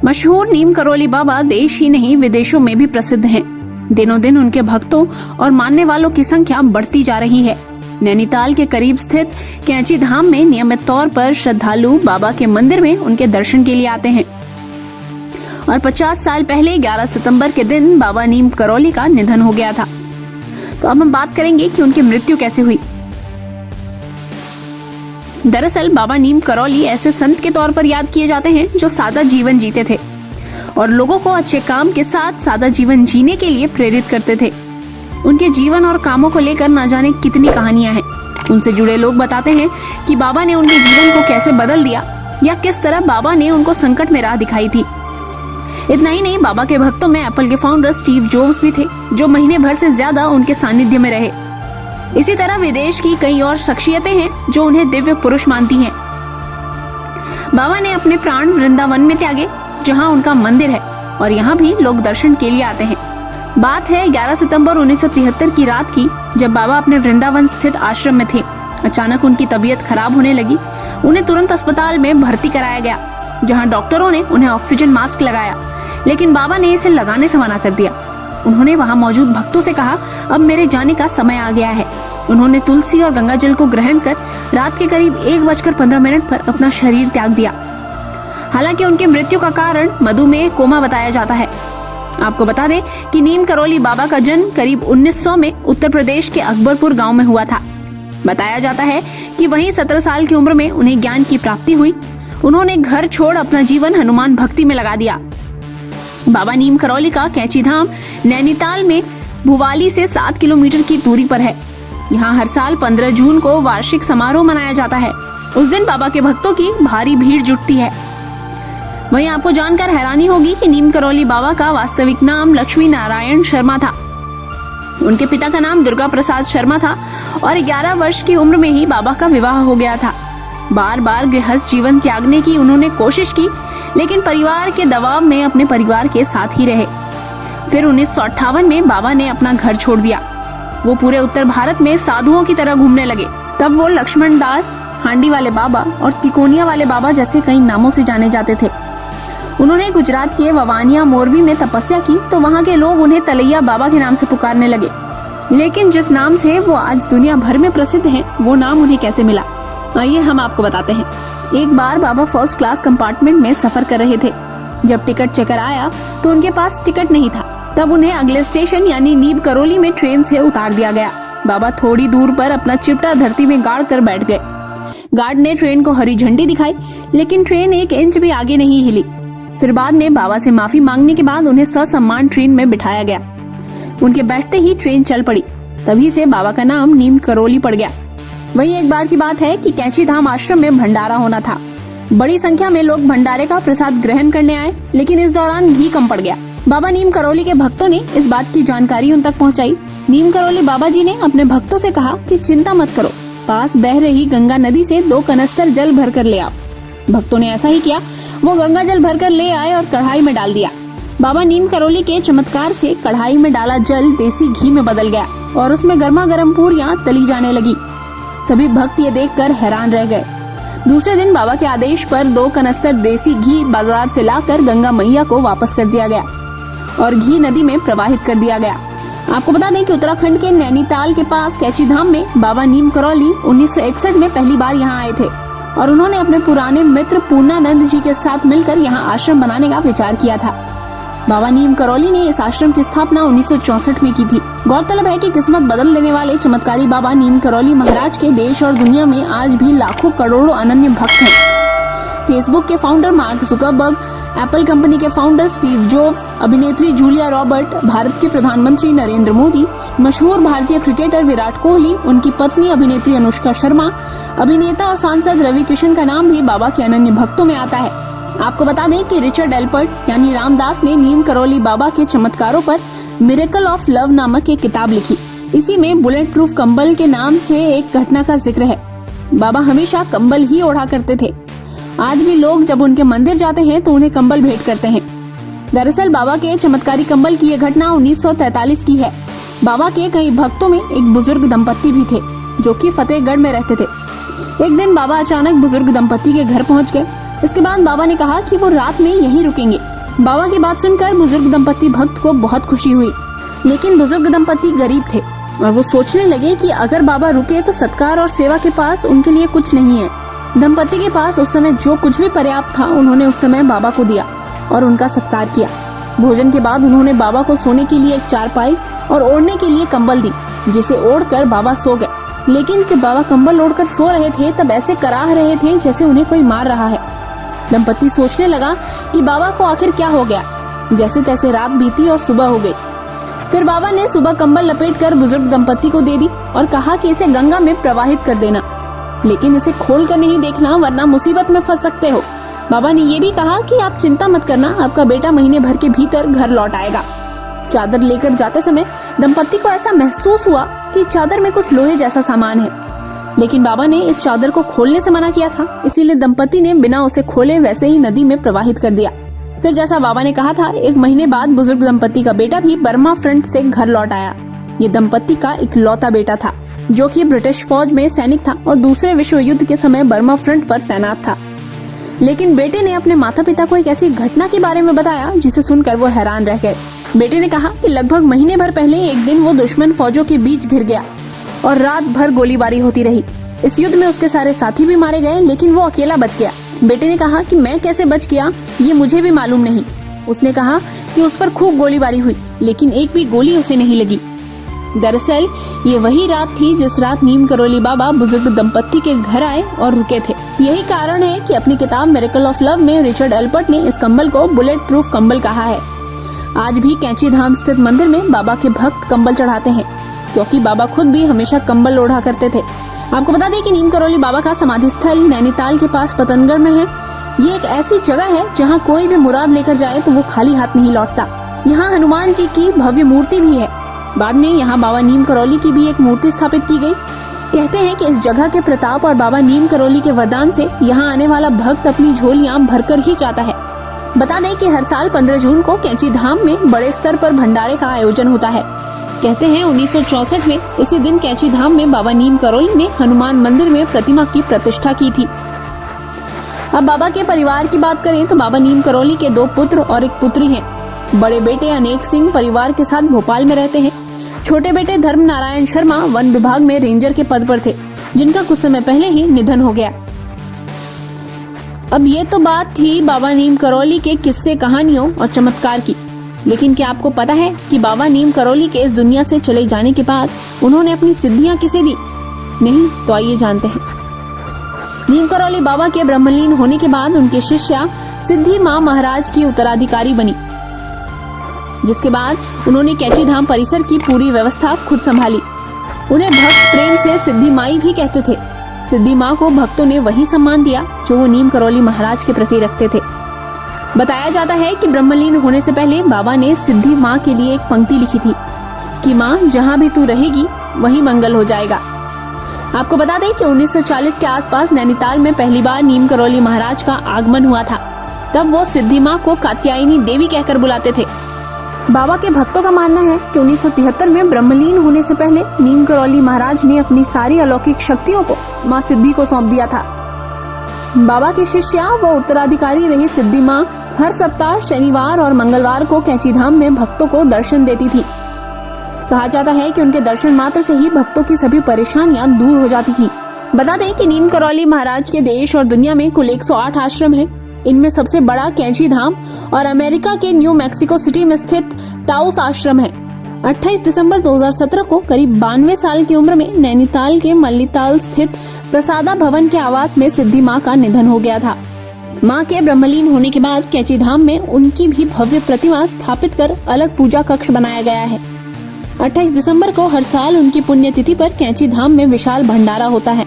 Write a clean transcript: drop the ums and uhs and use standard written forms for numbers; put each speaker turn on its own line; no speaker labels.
मशहूर नीम करौली बाबा देश ही नहीं विदेशों में भी प्रसिद्ध हैं। दिनों दिन उनके भक्तों और मानने वालों की संख्या बढ़ती जा रही है। नैनीताल के करीब स्थित कैंची धाम में नियमित तौर पर श्रद्धालु बाबा के मंदिर में उनके दर्शन के लिए आते हैं और 50 साल पहले 11 सितंबर के दिन बाबा नीम करौली का निधन हो गया था। तो अब हम बात करेंगे कि उनकी मृत्यु कैसे हुई। दरअसल बाबा नीम करौली ऐसे संत के तौर पर याद किए जाते हैं जो सादा जीवन जीते थे और लोगों को अच्छे काम के साथ सादा जीवन जीने के लिए प्रेरित करते थे। उनके जीवन और कामों को लेकर न जाने कितनी कहानियां हैं। उनसे जुड़े लोग बताते हैं कि बाबा ने उनके जीवन को कैसे बदल दिया या किस तरह बाबा ने उनको संकट में राह दिखाई थी। इतना ही नहीं, बाबा के भक्तों में एप्पल के फाउंडर स्टीव जॉब्स भी थे जो महीने भर से ज्यादा उनके सानिध्य में रहे। इसी तरह विदेश की कई और शख्सियतें हैं जो उन्हें दिव्य पुरुष मानती हैं। बाबा ने अपने प्राण वृंदावन में त्यागे जहां उनका मंदिर है और यहाँ भी लोग दर्शन के लिए आते हैं। बात है 11 सितंबर 1973 की रात की, जब बाबा अपने वृंदावन स्थित आश्रम में थे। अचानक उनकी तबीयत खराब होने लगी। उन्हें तुरंत अस्पताल में भर्ती कराया गया जहाँ डॉक्टरों ने उन्हें ऑक्सीजन मास्क लगाया, लेकिन बाबा ने इसे लगाने से मना कर दिया। उन्होंने वहां मौजूद भक्तों से कहा, अब मेरे जाने का समय आ गया है। उन्होंने तुलसी और गंगा जल को ग्रहण कर रात के करीब 1:15 पर अपना शरीर त्याग दिया। हालांकि उनकी मृत्यु का कारण मधुमेह कोमा बताया जाता है। आपको बता दें कि नीम करौली बाबा का जन्म करीब 1900 में उत्तर प्रदेश के अकबरपुर गांव में हुआ था। बताया जाता है कि वहीं 17 साल की उम्र में उन्हें ज्ञान की प्राप्ति हुई। उन्होंने घर छोड़ अपना जीवन हनुमान भक्ति में लगा दिया। बाबा नीम करौली का कैंची धाम नैनीताल में भुवाली से 7 किलोमीटर की दूरी पर है। यहाँ हर साल 15 जून को वार्षिक समारोह मनाया जाता है। उस दिन बाबा के भक्तों की भारी भीड़ जुटती है। वहीं आपको जानकर हैरानी होगी कि नीम करौली बाबा का वास्तविक नाम लक्ष्मी नारायण शर्मा था। उनके पिता का नाम दुर्गा प्रसाद शर्मा था और 11 वर्ष की उम्र में ही बाबा का विवाह हो गया था। बार बार गृहस्थ जीवन त्यागने की उन्होंने कोशिश की, लेकिन परिवार के दबाव में अपने परिवार के साथ ही रहे। फिर 1958 में बाबा ने अपना घर छोड़ दिया। वो पूरे उत्तर भारत में साधुओं की तरह घूमने लगे। तब वो लक्ष्मण दास, हांडी वाले बाबा और तिकोनिया वाले बाबा जैसे कई नामों से जाने जाते थे। उन्होंने गुजरात के ववानिया मोरबी में तपस्या की तो वहाँ के लोग उन्हें तलैया बाबा के नाम से पुकारने लगे। लेकिन जिस नाम से वो आज दुनिया भर में प्रसिद्ध हैं, वो नाम उन्हें कैसे मिला, आइए हम आपको बताते हैं। एक बार बाबा फर्स्ट क्लास कंपार्टमेंट में सफर कर रहे थे। जब टिकट चेकर आया तो उनके पास टिकट नहीं था। तब उन्हें अगले स्टेशन यानी नीम करौली में ट्रेन से उतार दिया गया। बाबा थोड़ी दूर पर अपना चिपटा धरती में गाड़ कर बैठ गए। गार्ड ने ट्रेन को हरी झंडी दिखाई, लेकिन ट्रेन 1 इंच भी आगे नहीं हिली। फिर बाद में बाबा से माफी मांगने के बाद उन्हें ससम्मान ट्रेन में बिठाया गया। उनके बैठते ही ट्रेन चल पड़ी। तभी से बाबा का नाम नीम करौली पड़ गया। वहीं एक बार की बात है कि कैंची धाम आश्रम में भंडारा होना था। बड़ी संख्या में लोग भंडारे का प्रसाद ग्रहण करने आए, लेकिन इस दौरान घी कम पड़ गया। बाबा नीम करौली के भक्तों ने इस बात की जानकारी उन तक पहुंचाई। नीम करौली बाबा जी ने अपने भक्तों से कहा कि चिंता मत करो, पास बह रही गंगा नदी से 2 कनस्तर जल भर कर ले आओ। भक्तों ने ऐसा ही किया। वो गंगा जल भर कर ले आए और कढ़ाई में डाल दिया। बाबा नीम करौली के चमत्कार से कढ़ाई में डाला जल देसी घी में बदल गया और उसमें गर्मा गर्म पूरियां तली जाने लगी। सभी भक्त ये देखकर हैरान रह गए। दूसरे दिन बाबा के आदेश पर 2 कनस्तर देसी घी बाजार से लाकर गंगा मैया को वापस कर दिया गया और घी नदी में प्रवाहित कर दिया गया। आपको बता दें कि उत्तराखंड के नैनीताल के पास कैंची धाम में बाबा नीम करौली 1961 में पहली बार यहाँ आए थे और उन्होंने अपने पुराने मित्र पूर्णानंद जी के साथ मिलकर यहाँ आश्रम बनाने का विचार किया था। बाबा नीम करौली ने इस आश्रम की स्थापना 1964 में की थी। गौरतलब है कि किस्मत बदल देने वाले चमत्कारी बाबा नीम करौली महाराज के देश और दुनिया में आज भी लाखों करोड़ों अनन्य भक्त हैं। फेसबुक के founder mark Zuckerberg, Apple company के फाउंडर स्टीव जॉब्स, अभिनेत्री जूलिया रॉबर्ट, भारत के प्रधानमंत्री नरेंद्र मोदी, मशहूर भारतीय क्रिकेटर विराट कोहली, उनकी पत्नी अभिनेत्री अनुष्का शर्मा, अभिनेता और सांसद रवि किशन का नाम भी बाबा के अनन्य भक्तों में आता है। आपको बता दें कि रिचर्ड एल्पर्ट यानी रामदास ने नीम करौली बाबा के चमत्कारों पर मिरेकल ऑफ लव नामक एक किताब लिखी। इसी में बुलेट प्रूफ कंबल के नाम से एक घटना का जिक्र है। बाबा हमेशा कंबल ही ओढ़ा करते थे। आज भी लोग जब उनके मंदिर जाते हैं तो उन्हें कंबल भेंट करते हैं। दरअसल बाबा के चमत्कारी कंबल की यह घटना 1943 की है। बाबा के कई भक्तों में एक बुजुर्ग दंपत्ति भी थे जो कि फतेहगढ़ में रहते थे। एक दिन बाबा अचानक बुजुर्ग दंपत्ति के घर पहुंच गए। इसके बाद बाबा ने कहा कि वो रात में यहीं रुकेंगे, बाबा की बात सुनकर बुजुर्ग दंपत्ति भक्त को बहुत खुशी हुई, लेकिन बुजुर्ग दंपत्ति गरीब थे और वो सोचने लगे कि अगर बाबा रुके तो सत्कार और सेवा के पास उनके लिए कुछ नहीं है। दंपत्ति के पास उस समय जो कुछ भी पर्याप्त था उन्होंने उस समय बाबा को दिया और उनका सत्कार किया। भोजन के बाद उन्होंने बाबा को सोने के लिए एक चारपाई और ओढ़ने के लिए कंबल दी, जिसे ओढ़कर बाबा सो गए। लेकिन जब बाबा कंबल ओढ़कर सो रहे थे तब ऐसे कराह रहे थे जैसे उन्हें कोई मार रहा है। दंपत्ति सोचने लगा कि बाबा को आखिर क्या हो गया। जैसे तैसे रात बीती और सुबह हो गई। फिर बाबा ने सुबह कंबल लपेटकर बुजुर्ग दंपत्ति को दे दी और कहा कि इसे गंगा में प्रवाहित कर देना, लेकिन इसे खोल कर नहीं देखना वरना मुसीबत में फंस सकते हो। बाबा ने ये भी कहा कि आप चिंता मत करना, आपका बेटा महीने भर के भीतर घर लौट आएगा। चादर लेकर जाते समय दंपत्ति को ऐसा महसूस हुआ कि चादर में कुछ लोहे जैसा सामान है, लेकिन बाबा ने इस चादर को खोलने से मना किया था, इसीलिए दंपत्ति ने बिना उसे खोले वैसे ही नदी में प्रवाहित कर दिया। फिर जैसा बाबा ने कहा था, 1 महीने बाद बुजुर्ग दंपत्ति का बेटा भी बर्मा फ्रंट से घर लौट आया। ये दंपत्ति का इकलौता बेटा था जो कि ब्रिटिश फौज में सैनिक था और दूसरे विश्व युद्ध के समय बर्मा फ्रंट पर तैनात था। लेकिन बेटे ने अपने माता पिता को एक ऐसी घटना के बारे में बताया जिसे सुनकर वो हैरान रह गए। बेटे ने कहा कि लगभग महीने भर पहले एक दिन वो दुश्मन फौजों के बीच घिर गया और रात भर गोलीबारी होती रही। इस युद्ध में उसके सारे साथी भी मारे गए, लेकिन वो अकेला बच गया। बेटे ने कहा कि मैं कैसे बच गया ये मुझे भी मालूम नहीं। उसने कहा कि उस पर खूब गोलीबारी हुई, लेकिन एक भी गोली उसे नहीं लगी। दरअसल ये वही रात थी जिस रात नीम करोली बाबा बुजुर्ग दंपत्ति के घर आए और रुके थे। यही कारण है कि अपनी किताब मिरेकल ऑफ लव में रिचर्ड एल्पर्ट ने इस कंबल को बुलेट प्रूफ कंबल कहा है। आज भी कैंची धाम स्थित मंदिर में बाबा के भक्त कंबल चढ़ाते हैं, क्योंकि बाबा खुद भी हमेशा कंबल ओढ़ा करते थे। आपको बता दें कि नीम करोली बाबा का समाधि स्थल नैनीताल के पास पतंगगढ़ में है। ये एक ऐसी जगह है जहाँ कोई भी मुराद लेकर जाए तो वो खाली हाथ नहीं लौटता। यहाँ हनुमान जी की भव्य मूर्ति भी है। बाद में यहाँ बाबा नीम करोली की भी एक मूर्ति स्थापित की गई। कहते हैं कि इस जगह के प्रताप और बाबा नीम करोली के वरदान से यहाँ आने वाला भक्त अपनी झोलियाँ भरकर ही जाता है। बता दें कि हर साल 15 जून को कैंची धाम में बड़े स्तर पर भंडारे का आयोजन होता है। कहते हैं 1964 में इसी दिन कैंची धाम में बाबा नीम करोली ने हनुमान मंदिर में प्रतिमा की प्रतिष्ठा की थी। अब बाबा के परिवार की बात करें तो बाबा नीम करोली के 2 पुत्र और 1 पुत्री हैं। बड़े बेटे अनेक सिंह परिवार के साथ भोपाल में रहते हैं। छोटे बेटे धर्म नारायण शर्मा वन विभाग में रेंजर के पद पर थे, जिनका कुछ समय पहले ही निधन हो गया। अब ये तो बात थी बाबा नीम करोली के किस्से कहानियों और चमत्कार की, लेकिन क्या आपको पता है कि बाबा नीम करोली के इस दुनिया से चले जाने के बाद उन्होंने अपनी सिद्धियां किसे दी? नहीं तो आइए जानते हैं। नीम करोली बाबा के ब्रह्मलीन होने के बाद उनकी शिष्या सिद्धि माँ महाराज की उत्तराधिकारी बनी, जिसके बाद उन्होंने कैंची धाम परिसर की पूरी व्यवस्था खुद संभाली। उन्हें भक्त प्रेम से सिद्धि माई भी कहते थे। सिद्धि माँ को भक्तों ने वही सम्मान दिया जो वो नीम करोली महाराज के प्रति रखते थे। बताया जाता है कि ब्रह्मलीन होने से पहले बाबा ने सिद्धि माँ के लिए एक पंक्ति लिखी थी कि माँ जहाँ भी तू रहेगी वहीं मंगल हो जाएगा। आपको बता दें कि 1940 के आसपास नैनीताल में पहली बार नीम करोली महाराज का आगमन हुआ था। तब वो सिद्धि माँ को कात्यायनी देवी कहकर बुलाते थे। बाबा के भक्तों का मानना है कि 1973 में ब्रह्मलीन होने से पहले नीम करोली महाराज ने अपनी सारी अलौकिक शक्तियों को माँ सिद्धि को सौंप दिया था। बाबा की शिष्या व उत्तराधिकारी रही सिद्धि माँ हर सप्ताह शनिवार और मंगलवार को कैंची धाम में भक्तों को दर्शन देती थी। कहा जाता है कि उनके दर्शन मात्र से ही भक्तों की सभी परेशानियां दूर हो जाती थी। बता दें कि नीम करोली महाराज के देश और दुनिया में कुल 108 आश्रम हैं। इनमें सबसे बड़ा कैंची धाम और अमेरिका के न्यू मैक्सिको सिटी में स्थित ताउस आश्रम है। 28 दिसंबर 2017 को करीब 92 साल की उम्र में नैनीताल के मल्लीताल स्थित प्रसादा भवन के आवास में सिद्धि माँ का निधन हो गया था। माँ के ब्रह्मलीन होने के बाद कैंची धाम में उनकी भी भव्य प्रतिमा स्थापित कर अलग पूजा कक्ष बनाया गया है। 28 दिसंबर को हर साल उनकी पुण्यतिथि पर कैंची धाम में विशाल भंडारा होता है।